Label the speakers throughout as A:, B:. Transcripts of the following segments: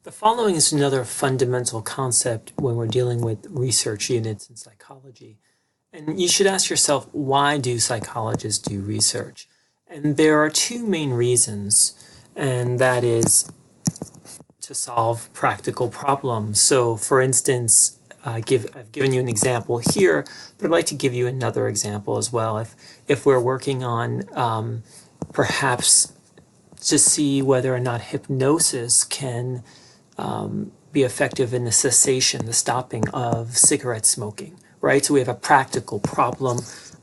A: The following is another fundamental concept when we're dealing with research units in psychology. And you should ask yourself, why do psychologists do research? And there are two main reasons, and that is to solve practical problems. So for instance, I've given you an example here, but I'd like to give you another example as well. If we're working on perhaps to see whether or not hypnosis can be effective in the cessation, the stopping of cigarette smoking, right? So we have a practical problem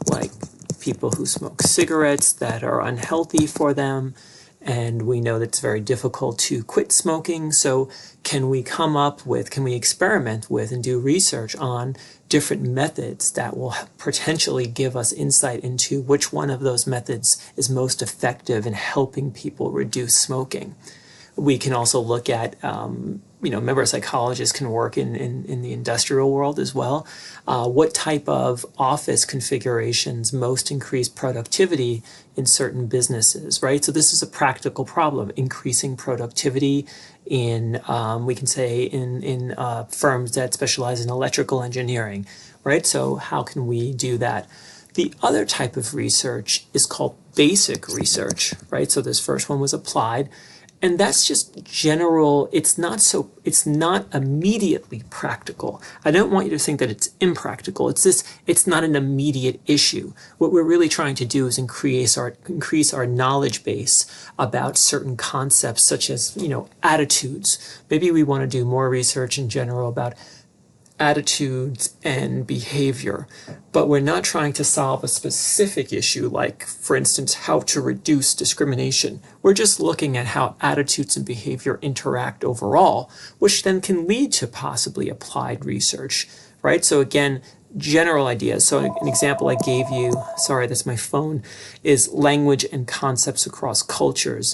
A: like people who smoke cigarettes that are unhealthy for them, and we know that it's very difficult to quit smoking. So can we experiment with and do research on different methods that will potentially give us insight into which one of those methods is most effective in helping people reduce smoking? We can also look at, remember psychologists can work in the industrial world as well. What type of office configurations most increase productivity in certain businesses, right? So this is a practical problem, increasing productivity in, we can say, in firms that specialize in electrical engineering, right? So how can we do that? The other type of research is called basic research, right? So this first one was applied. And that's just general. It's not immediately practical. I don't want you to think that it's impractical. It's not an immediate issue. What we're really trying to do is increase our knowledge base about certain concepts such as, attitudes. Maybe we want to do more research in general about attitudes and behavior, but we're not trying to solve a specific issue like, for instance, how to reduce discrimination. We're just looking at how attitudes and behavior interact overall, which then can lead to possibly applied research, right? So again, general ideas. So an example I gave you, sorry, that's my phone, is language and concepts across cultures.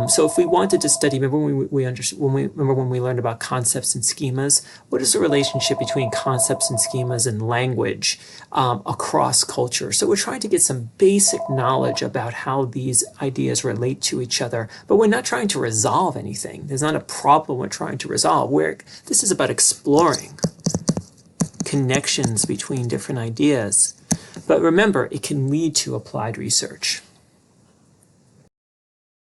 A: So if we wanted to study, remember when we learned about concepts and schemas, what is the relationship between concepts and schemas and language across culture? So we're trying to get some basic knowledge about how these ideas relate to each other, but we're not trying to resolve anything. There's not a problem we're trying to resolve. This is about exploring connections between different ideas. But remember, it can lead to applied research.